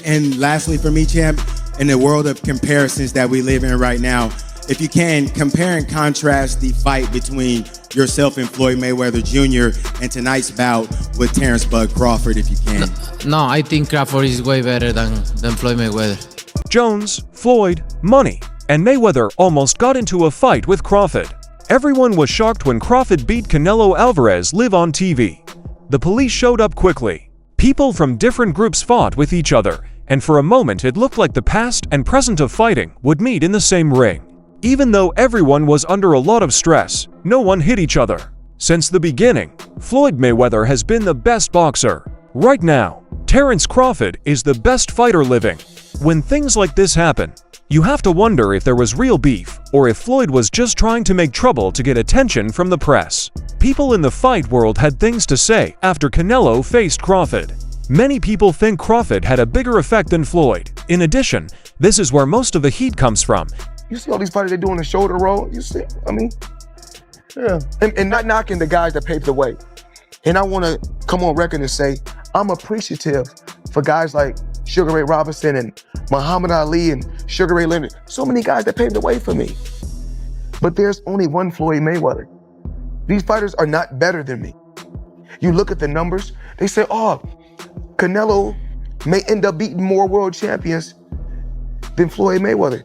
And lastly for me, champ, in the world of comparisons that we live in right now, if you can, compare and contrast the fight between yourself and Floyd Mayweather Jr. and tonight's bout with Terence "Bud" Crawford, if you can. No, I think Crawford is way better than Floyd Mayweather. Jones, Floyd, Money, and Mayweather almost got into a fight with Crawford. Everyone was shocked when Crawford beat Canelo Alvarez live on TV. The police showed up quickly. People from different groups fought with each other, and for a moment it looked like the past and present of fighting would meet in the same ring. Even though everyone was under a lot of stress, no one hit each other. Since the beginning, Floyd Mayweather has been the best boxer. Right now, Terence Crawford is the best fighter living. When things like this happen, you have to wonder if there was real beef or if Floyd was just trying to make trouble to get attention from the press. People in the fight world had things to say after Canelo faced Crawford. Many people think Crawford had a bigger effect than Floyd. In addition, this is where most of the heat comes from. You see all these fighters, they're doing the shoulder roll. You see, I mean, yeah. And not knocking the guys that paved the way. And I want to come on record and say, I'm appreciative for guys like Sugar Ray Robinson and Muhammad Ali and Sugar Ray Leonard. So many guys that paved the way for me. But there's only one Floyd Mayweather. These fighters are not better than me. You look at the numbers, they say, oh, Canelo may end up beating more world champions than Floyd Mayweather.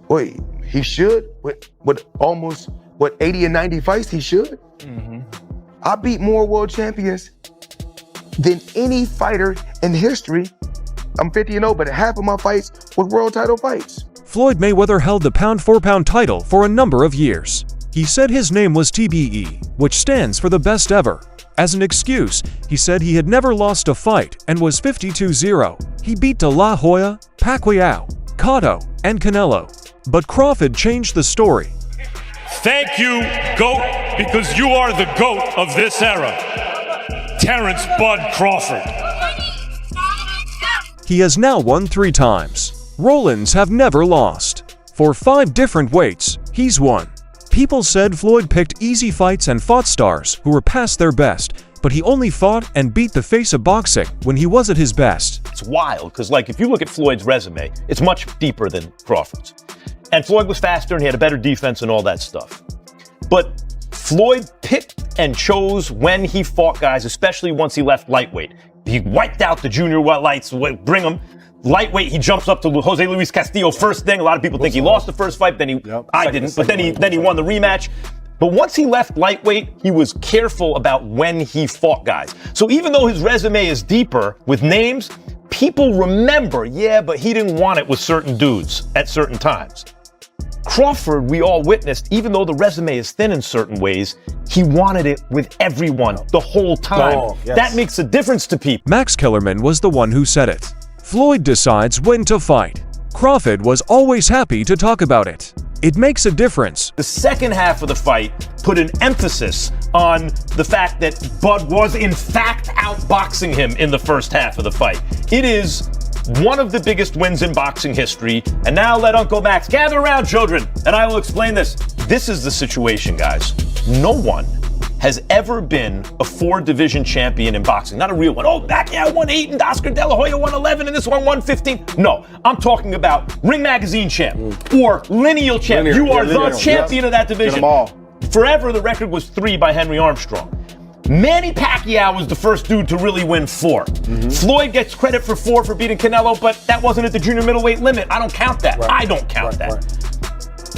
Wait, he should? With almost, 80 and 90 fights, he should? Mm-hmm. I beat more world champions than any fighter in history. I'm 50-0, but half of my fights were world title fights. Floyd Mayweather held the pound-for-pound title for a number of years. He said his name was TBE, which stands for the best ever. As an excuse, he said he had never lost a fight and was 52-0. He beat De La Hoya, Pacquiao, Cotto, and Canelo. But Crawford changed the story. Thank you, GOAT, because you are the GOAT of this era. Terence "Bud" Crawford. He has now won 3 times. Rollins have never lost. For 5 different weights, he's won. People said Floyd picked easy fights and fought stars who were past their best, but he only fought and beat the face of boxing when he was at his best. It's wild, because if you look at Floyd's resume, it's much deeper than Crawford's. And Floyd was faster and he had a better defense and all that stuff. But Floyd picked and chose when he fought guys, especially once he left lightweight. He wiped out the junior lights, bring him. Lightweight, he jumps up to Jose Luis Castillo first thing. A lot of people think he lost the first fight, I didn't, but then he won the rematch. But once he left lightweight, he was careful about when he fought guys. So even though his resume is deeper with names, people remember, yeah, but he didn't want it with certain dudes at certain times. Crawford, we all witnessed, even though the resume is thin in certain ways, he wanted it with everyone the whole time. Oh, yes. That makes a difference to people. Max Kellerman was the one who said it. Floyd decides when to fight. Crawford was always happy to talk about it. It makes a difference. The second half of the fight put an emphasis on the fact that Bud was in fact outboxing him in the first half of the fight. It is one of the biggest wins in boxing history. And now let Uncle Max gather around, children, and I will explain this. This is the situation, guys. No one has ever been a 4-division champion in boxing. Not a real one. Oh, Pacquiao won 8 and Oscar De La Hoya won 11 and this one won 15. No, I'm talking about Ring Magazine champ or lineal champ. You are the champion of that division. Forever, the record was 3 by Henry Armstrong. Manny Pacquiao was the first dude to really win 4. Floyd gets credit for 4 for beating Canelo, but that wasn't at the junior middleweight limit. I don't count that. I don't count that.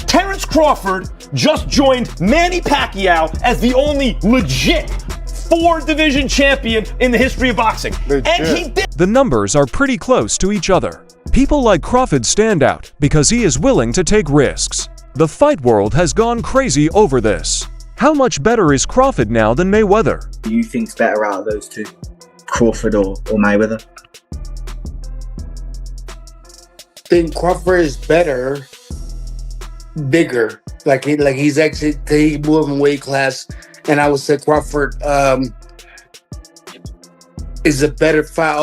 Terence Crawford just joined Manny Pacquiao as the only legit 4-division champion in the history of boxing. And he did. The numbers are pretty close to each other. People like Crawford stand out because he is willing to take risks. The fight world has gone crazy over this. How much better is Crawford now than Mayweather? Who do you think's better out of those two? Crawford or Mayweather? I think Crawford is better, bigger. He's actually he moved in weight class, and I would say Crawford is a better fight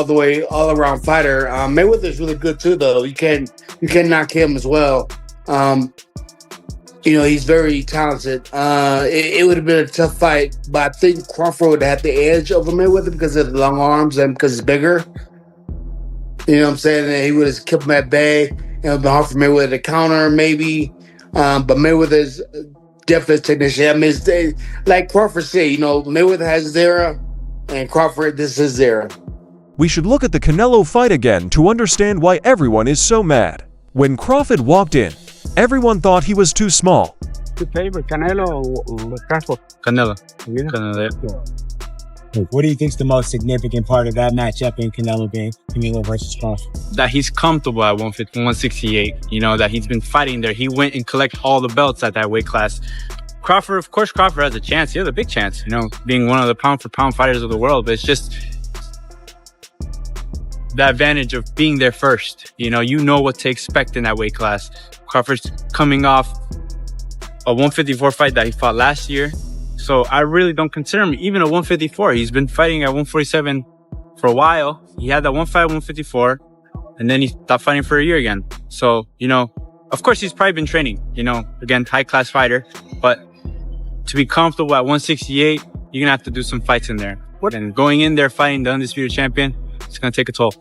all around fighter. Mayweather is really good too, though. You can knock him as well. You know, he's very talented. It would have been a tough fight, but I think Crawford would have the edge over Mayweather because of the long arms and because he's bigger. You know what I'm saying? And he would have kept him at bay. It would have been hard for Mayweather to counter, maybe. But Mayweather's definitely a technician. I mean, like Crawford said, you know, Mayweather has his era, and Crawford, this is his era. We should look at the Canelo fight again to understand why everyone is so mad. When Crawford walked in, everyone thought he was too small. Your favorite, Canelo or Crawford? Canelo. Yeah. Canelo. What do you think is the most significant part of that matchup in Canelo versus Crawford? That he's comfortable at 150, 168. You know, that he's been fighting there. He went and collected all the belts at that weight class. Crawford, of course, Crawford has a chance. He has a big chance, you know, being one of the pound-for-pound fighters of the world. But it's just the advantage of being there first. You know what to expect in that weight class. Crawford's coming off a 154 fight that he fought last year. So I really don't consider him even a 154. He's been fighting at 147 for a while. He had that one fight at 154, and then he stopped fighting for a year again. So, you know, of course he's probably been training, you know, again, high-class fighter. But to be comfortable at 168, you're gonna have to do some fights in there. And going in there fighting the undisputed champion, it's gonna take a toll.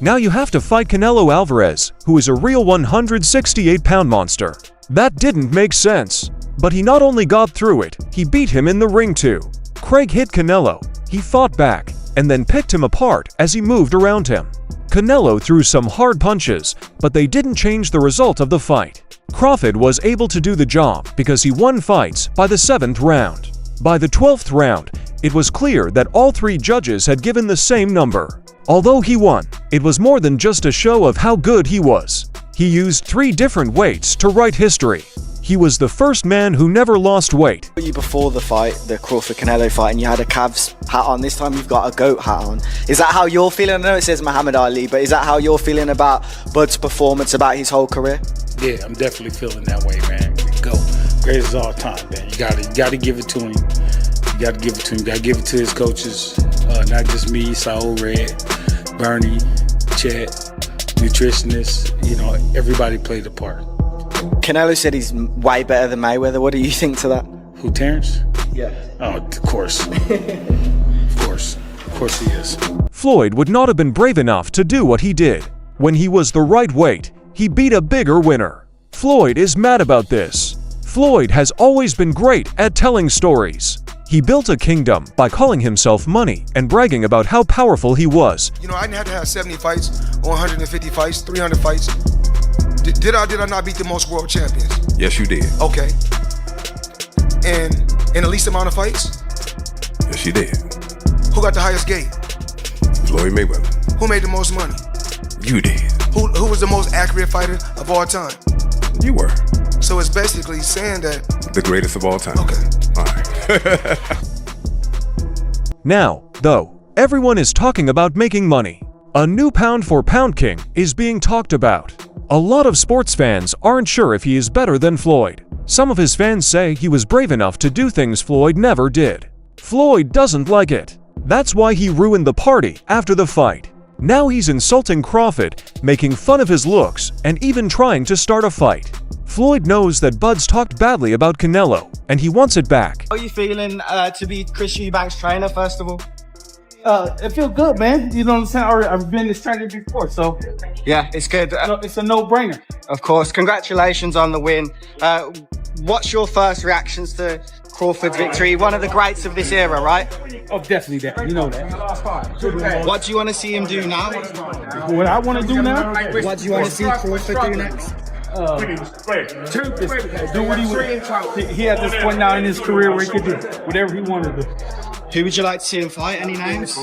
Now you have to fight Canelo Alvarez, who is a real 168-pound monster. That didn't make sense. But he not only got through it, he beat him in the ring too. Craig hit Canelo, he fought back, and then picked him apart as he moved around him. Canelo threw some hard punches, but they didn't change the result of the fight. Crawford was able to do the job because he won fights by the 7th round. By the 12th round, it was clear that all 3 judges had given the same number. Although he won, it was more than just a show of how good he was. He used 3 different weights to write history. He was the first man who never lost weight. You before the fight, the Crawford-Canelo fight, and you had a Cavs hat on. This time you've got a GOAT hat on. Is that how you're feeling? I know it says Muhammad Ali, but is that how you're feeling about Bud's performance, about his whole career? Yeah, I'm definitely feeling that way, man. GOAT, greatest of all time, man. You gotta give it to him. You gotta give it to him. You gotta give it to his coaches, not just me, Saul Red, Bernie, Chet, nutritionists. You know, everybody played a part. Canelo said he's way better than Mayweather. What do you think to that? Who, Terence? Yeah. Oh, of course. Of course he is. Floyd would not have been brave enough to do what he did. When he was the right weight, he beat a bigger winner. Floyd is mad about this. Floyd has always been great at telling stories. He built a kingdom by calling himself money and bragging about how powerful he was. You know, I didn't have to have 70 fights, or 150 fights, 300 fights. Did I not beat the most world champions? Yes, you did. Okay. And in the least amount of fights? Yes, you did. Who got the highest gate? Floyd Mayweather. Who made the most money? You did. Who was the most accurate fighter of all time? You were. So it's basically saying that... The greatest of all time. Okay. All right. Now, though, everyone is talking about making money. A new pound-for-pound king is being talked about. A lot of sports fans aren't sure if he is better than Floyd. Some of his fans say he was brave enough to do things Floyd never did. Floyd doesn't like it. That's why he ruined the party after the fight. Now he's insulting Crawford, making fun of his looks, and even trying to start a fight. Floyd knows that Bud's talked badly about Canelo, and he wants it back. How are you feeling to be Chris Eubank's trainer, first of all? It feels good, man. You know what I'm saying? I've been this trainer before, so yeah, it's good. It's a no-brainer. Of course. Congratulations on the win. What's your first reactions to Crawford's victory? One of the greats of this era, right? Oh, definitely that. You know that. What do you want to see him do now? What I want to do now? What do you want to see Crawford do next? Do what he would. He at this point now in his career where he could do whatever he wanted to do. Who would you like to see him fight? Any names?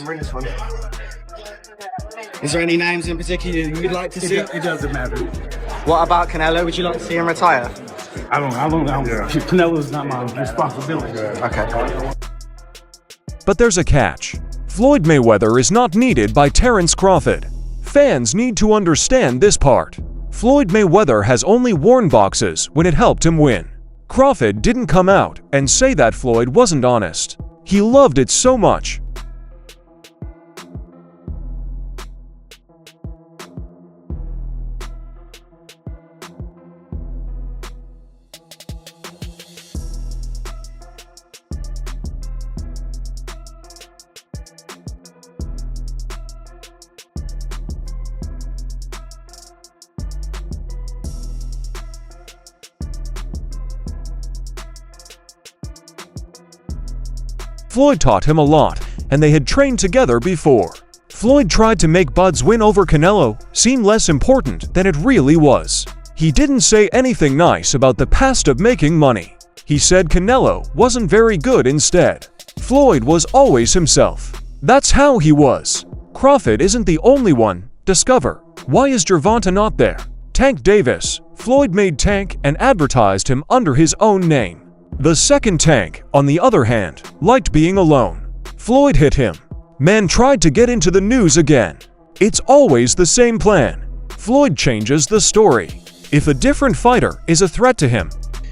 Is there any names in particular you'd like to see? It doesn't matter. What about Canelo? Would you like to see him retire? I don't. Canelo's not my responsibility. Okay. But there's a catch. Floyd Mayweather is not needed by Terence Crawford. Fans need to understand this part. Floyd Mayweather has only worn boxes when it helped him win. Crawford didn't come out and say that Floyd wasn't honest. He loved it so much. Floyd taught him a lot, and they had trained together before. Floyd tried to make Bud's win over Canelo seem less important than it really was. He didn't say anything nice about the past of making money. He said Canelo wasn't very good instead. Floyd was always himself. That's how he was. Crawford isn't the only one. Discover. Why is Gervonta not there? Tank Davis. Floyd made Tank and advertised him under his own name. The second Tank, on the other hand, liked being alone. Floyd hit him. Man tried to get into the news again. It's always the same plan. Floyd changes the story. If a different fighter is a threat to him,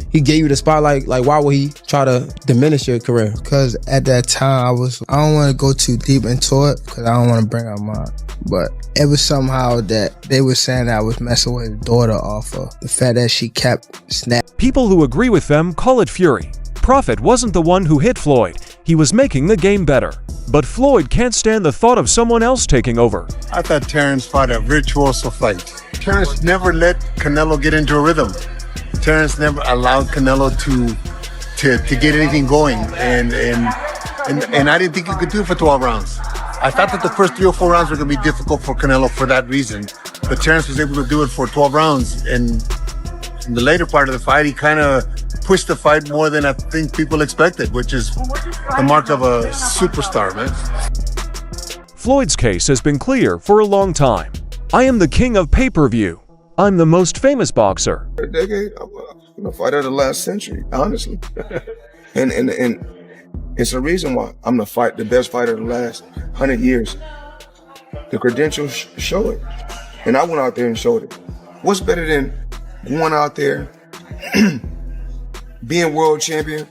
he gave you the spotlight, like why would he try to diminish your career? Because at that time I don't want to go too deep into it because I don't want to bring up mine. But it was somehow that they were saying that I was messing with his daughter off of the fact that she kept snapping. People who agree with them call it fury. Crawford wasn't the one who hit Floyd. He was making the game better. But Floyd can't stand the thought of someone else taking over. I thought Terence fought a virtuoso fight. Terence never let Canelo get into a rhythm. Terence never allowed Canelo to get anything going, and I didn't think he could do it for 12 rounds. I thought that the first 3 or 4 rounds were going to be difficult for Canelo for that reason, but Terence was able to do it for 12 rounds, and in the later part of the fight, he kind of pushed the fight more than I think people expected, which is the mark of a superstar, man. Floyd's case has been clear for a long time. I am the king of pay-per-view. I'm the most famous boxer. A decade, I'm a fighter of the last century, honestly. and it's a reason why I'm the best fighter of the last 100 years. The credentials show it. And I went out there and showed it. What's better than going out there, being world champion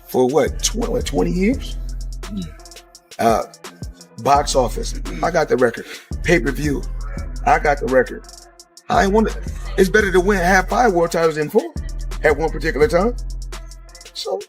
for what, 20 years? Box office, I got the record. Pay-per-view, I got the record. I ain't want to. It's better to win half 5 world titles than 4 at one particular time. So.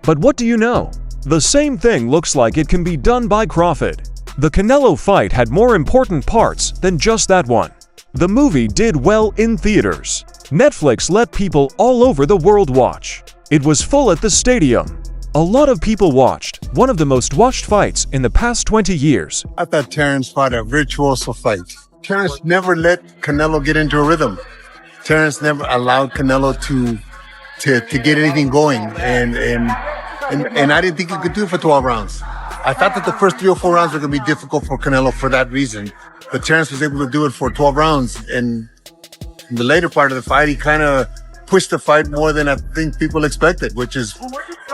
But what do you know? The same thing looks like it can be done by Crawford. The Canelo fight had more important parts than just that one. The movie did well in theaters. Netflix let people all over the world watch. It was full at the stadium. A lot of people watched one of the most watched fights in the past 20 years. I thought Terence fought a virtuoso fight. Terence never let Canelo get into a rhythm. Terence never allowed Canelo to get anything going, and I didn't think he could do it for 12 rounds. I thought that the first 3 or 4 rounds were going to be difficult for Canelo for that reason, but Terence was able to do it for 12 rounds, and in the later part of the fight, he kind of pushed the fight more than I think people expected, which is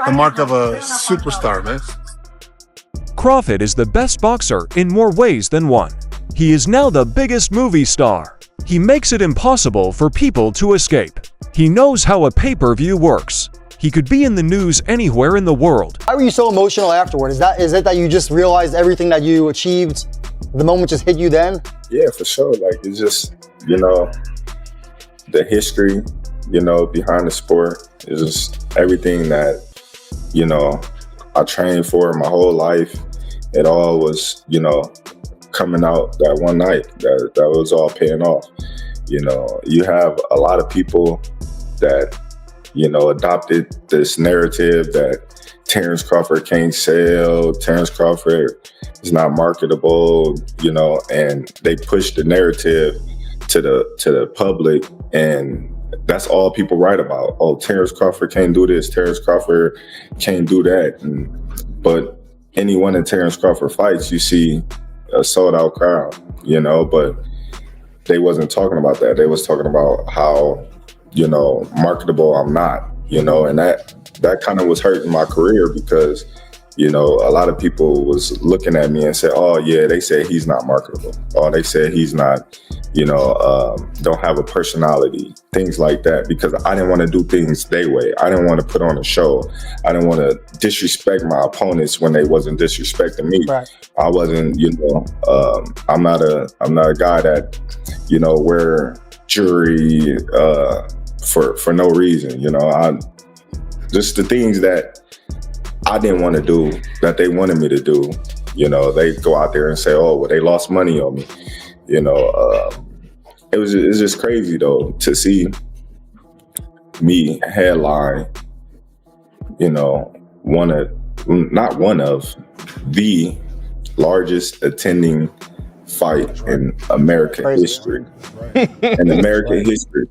the mark of a superstar, man. Crawford is the best boxer in more ways than one. He is now the biggest movie star. He makes it impossible for people to escape. He knows how a pay-per-view works. He could be in the news anywhere in the world. Why were you so emotional afterward? Is it that you just realized everything that you achieved, the moment just hit you then? Yeah, for sure. Like, it's just, the history, behind the sport is just everything that, I trained for my whole life. It all was, coming out that one night. That was all paying off. You have a lot of people that, adopted this narrative that Terence Crawford can't sell, Terence Crawford is not marketable, and they push the narrative to the public, and that's all people write about. Oh, Terence Crawford can't do this, Terence Crawford can't do that. But anyone in Terence Crawford fights, you see a sold out crowd, but they wasn't talking about that. They was talking about how, marketable I'm not, and that kind of was hurting my career because, a lot of people was looking at me and said, oh yeah, they said he's not marketable. Oh, they said he's not, don't have a personality, things like that, because I didn't want to do things their way. I didn't want to put on a show. I didn't want to disrespect my opponents when they wasn't disrespecting me. Right. I wasn't, I'm not a guy that, wear jewelry for no reason. Just the things that I didn't want to do that they wanted me to do. They go out there and say, oh, well, they lost money on me. It's just crazy though to see me headline, the largest attending fight in American history. In American history.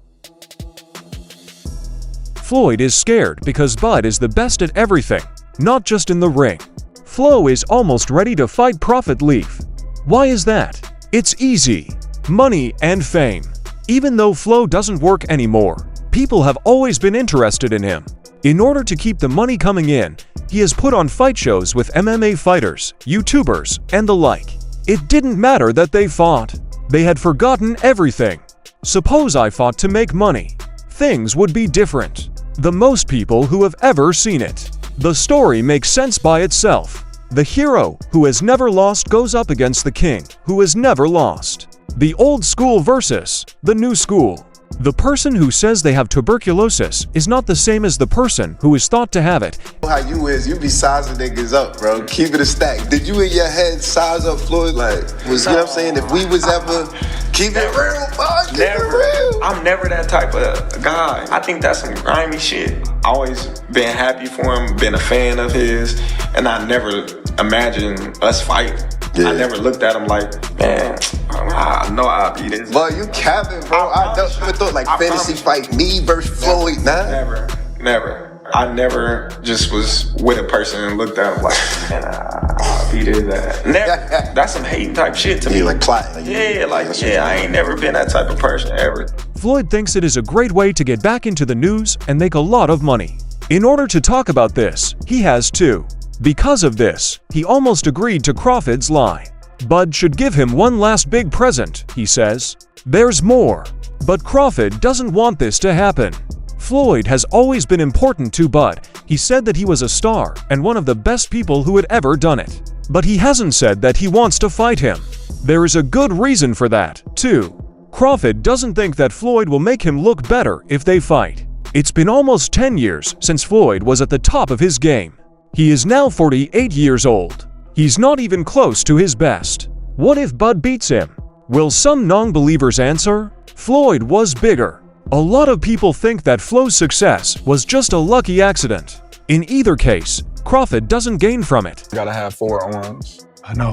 Floyd is scared because Bud is the best at everything, not just in the ring. Flo is almost ready to fight Prophet Leaf. Why is that? It's easy. Money and fame. Even though Flo doesn't work anymore, people have always been interested in him. In order to keep the money coming in, he has put on fight shows with MMA fighters, YouTubers, and the like. It didn't matter that they fought. They had forgotten everything. Suppose I fought to make money. Things would be different. The most people who have ever seen it. The story makes sense by itself. The hero who has never lost goes up against the king who has never lost. The old school versus the new school. The person who says they have tuberculosis is not the same as the person who is thought to have it. How you is, you be sizing niggas up, bro. Keep it a stack. Did you in your head size up Floyd? Like, was, you know what I'm saying? If we was ever, keep it real, bro. Keep it real. I'm never that type of guy. I think that's some grimy shit. Always been happy for him, been a fan of his, and I never imagined us fighting. I never looked at him like, man, I know I'll beat this. But you capping, bro. I never thought like fantasy fight me versus Floyd. Nah. Never. I never just was with a person and looked at him like, man, I'll beat his ass. Never. That's some hating type shit to me. Like plotting. I ain't never been that type of person ever. Floyd thinks it is a great way to get back into the news and make a lot of money. In order to talk about this, he has to. Because of this, he almost agreed to Crawford's lie. Bud should give him one last big present, he says. There's more. But Crawford doesn't want this to happen. Floyd has always been important to Bud. He said that he was a star and one of the best people who had ever done it. But he hasn't said that he wants to fight him. There is a good reason for that, too. Crawford doesn't think that Floyd will make him look better if they fight. It's been almost 10 years since Floyd was at the top of his game. He is now 48 years old. He's not even close to his best. What if Bud beats him? Will some non-believers answer? Floyd was bigger. A lot of people think that Flo's success was just a lucky accident. In either case, Crawford doesn't gain from it. You gotta have 4 arms. I know.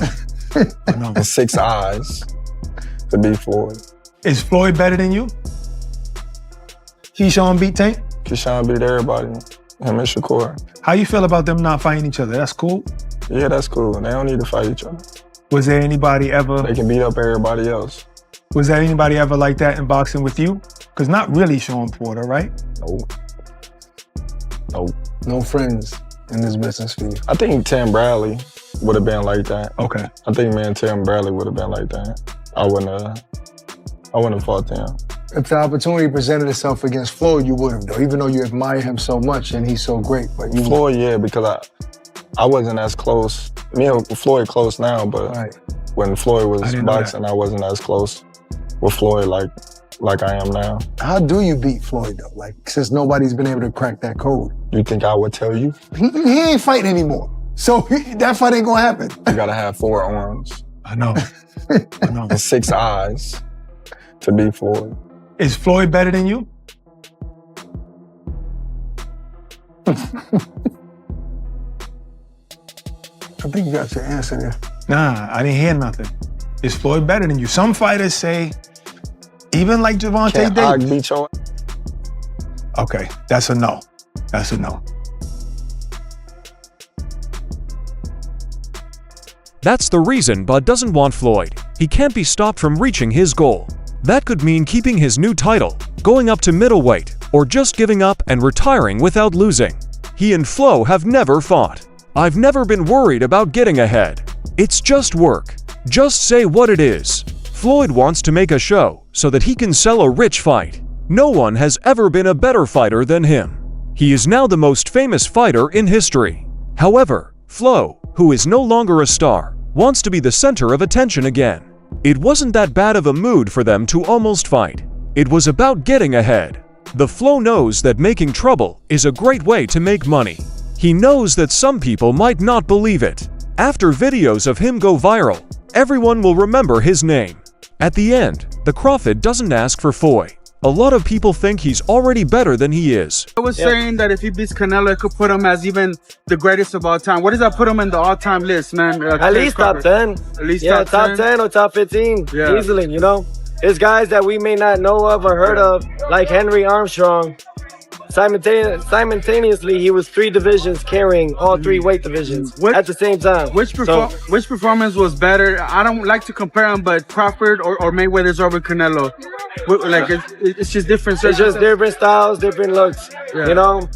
And 6 eyes to beat Floyd. Is Floyd better than you? Keyshawn beat Tank? Keyshawn beat everybody. Him and Shakur. How you feel about them not fighting each other? That's cool? Yeah, that's cool. They don't need to fight each other. Was there anybody ever... They can beat up everybody else. Was there anybody ever like that in boxing with you? Because not really Sean Porter, right? Nope. No friends in this business for you. I think Tim Bradley would have been like that. Okay. I think me and Tim Bradley would have been like that. I wouldn't have fought them. If the opportunity presented itself against Floyd, you would have, though, even though you admire him so much and he's so great. But you Floyd, yeah, because I wasn't as close. Me and Floyd close now, but when Floyd was boxing, I wasn't as close with Floyd like I am now. How do you beat Floyd, though? Like, since nobody's been able to crack that code. You think I would tell you? He ain't fighting anymore. So that fight ain't gonna happen. You gotta have 4 arms. I know. And 6 eyes to beat Floyd. Is Floyd better than you? I think you got your answer there. Nah, I didn't hear nothing. Is Floyd better than you? Some fighters say, even like Gervonta Davis. Beat your... Okay, that's a no. That's a no. That's the reason Bud doesn't want Floyd. He can't be stopped from reaching his goal. That could mean keeping his new title, going up to middleweight, or just giving up and retiring without losing. He and Flo have never fought. I've never been worried about getting ahead. It's just work. Just say what it is. Floyd wants to make a show so that he can sell a rich fight. No one has ever been a better fighter than him. He is now the most famous fighter in history. However, Flo, who is no longer a star, wants to be the center of attention again. It wasn't that bad of a mood for them to almost fight. It was about getting ahead. The Flo knows that making trouble is a great way to make money. He knows that some people might not believe it. After videos of him go viral, everyone will remember his name. At the end, the Crawford doesn't ask for Floyd. A lot of people think he's already better than he is. I was saying that if he beats Canelo, it could put him as even the greatest of all time. What does that put him in the all-time list, man? At least top 10. At least top 10 or top 15, easily, you know? There's guys that we may not know of or heard of, like Henry Armstrong. Simultaneously, he was 3 divisions carrying all 3 weight divisions at the same time. Which performance was better? I don't like to compare them, but Crawford or Mayweather's over Canelo. Like it's just different. It's just different styles, different looks, you know.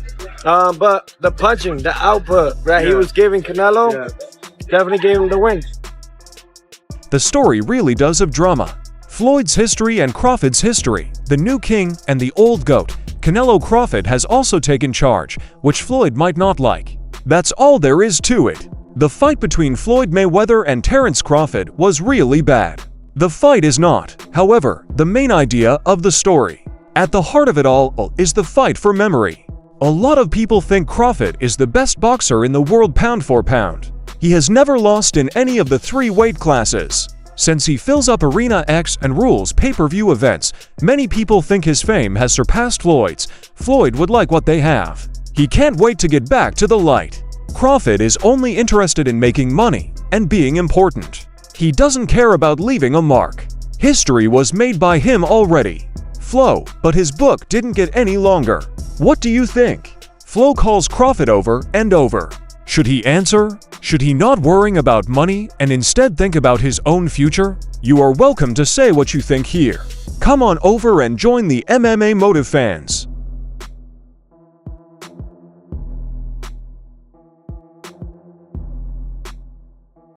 But the punching, the output that he was giving Canelo, definitely gave him the win. The story really does have drama. Floyd's history and Crawford's history, the new king and the old goat. Canelo Crawford has also taken charge, which Floyd might not like. That's all there is to it. The fight between Floyd Mayweather and Terence Crawford was really bad. The fight is not, however, the main idea of the story. At the heart of it all is the fight for memory. A lot of people think Crawford is the best boxer in the world pound for pound. He has never lost in any of the 3 weight classes. Since he fills up Arena X and rules pay-per-view events, many people think his fame has surpassed Floyd's. Floyd would like what they have. He can't wait to get back to the light. Crawford is only interested in making money and being important. He doesn't care about leaving a mark. History was made by him already. Flo, but his book didn't get any longer. What do you think? Flo calls Crawford over and over. Should he answer? Should he not worry about money and instead think about his own future? You are welcome to say what you think here. Come on over and join the MMA Motive fans.